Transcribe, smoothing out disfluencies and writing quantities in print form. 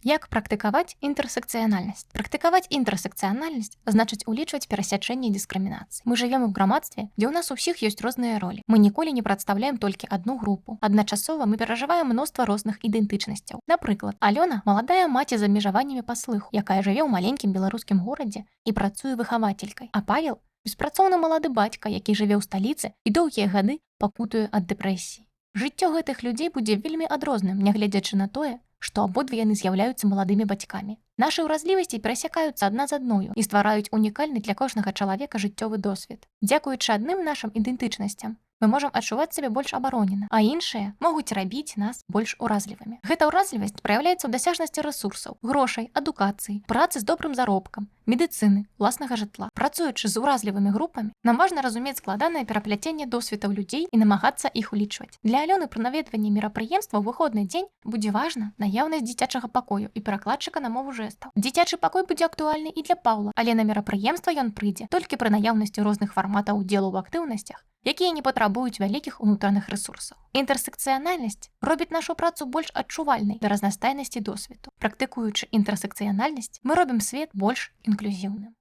Як практыкаваць інтэрсекцыянальнасць? Практыкаваць інтэрсекцыянальнасць значыць улічваць перасячэнне дыскрымінацыі. Мы жывем у грамадстве, дзе ў нас у ўсіх ёсць розныя ролі. Мы ніколі не прадстаўляем толькі адну групу. Адначасова мы перажываем мноства розных ідэнтычнасцяў. Напрыклад, Алёна маладая маці з абмежаваннямі па слыху, якая жыве ў маленькім беларускім горадзе і працуе выхавацелькай. А Павел беспрацоўны малады бацька, які жыве ў сталіцы і доўгія гады пакутуе ад дэпрэсіі. Жыццё гэтых людзей будзе вельмі адрозным, нягледзячы на тое, што абодва яны з'яўляюцца маладымі бацькамі. Нашы ўразлівасці перасякаюцца адна з адною і ствараюць унікальны для кожнага чалавека жыццёвы досвед. Дзякуючы адным нашым ідэнтычнасцям мы можам адчуваць сябе больш абаронена, а іншыя могуць рабіць нас больш уразлівымі. Гэта ўразлівасць праяўляецца ў дасяжнасці рэсурсаў, грошай, адукацыі, працы з добрым заробкам, медыцыны, уласнага жытла. Працуючы з уразлівымі групамі, нам важна разумець складанае перапляценне досведаў людзей і намагацца іх улічваць. Для Алёны пры наведванні мерапрыемства ў выходны дзень будзе важна наяўнасць дзіцячага пакою і перакладчыка на мову жэстаў. Дзіцячы пакой будзе актуальны і для Паўла, але на мерапрыемства ён прыйдзе толькі пры наяўнасці розных фарматаў удзелу ў актыўнасцях, якія не патрабуюць вялікіх унутраных рэсурсаў. Інтэрсекцыянальнасць робіць нашу працу больш адчувальнай да разнастайнасці досведу. Практыкуючы інтэрсекцыянальнасць, мы робім свет больш інклюзіўным.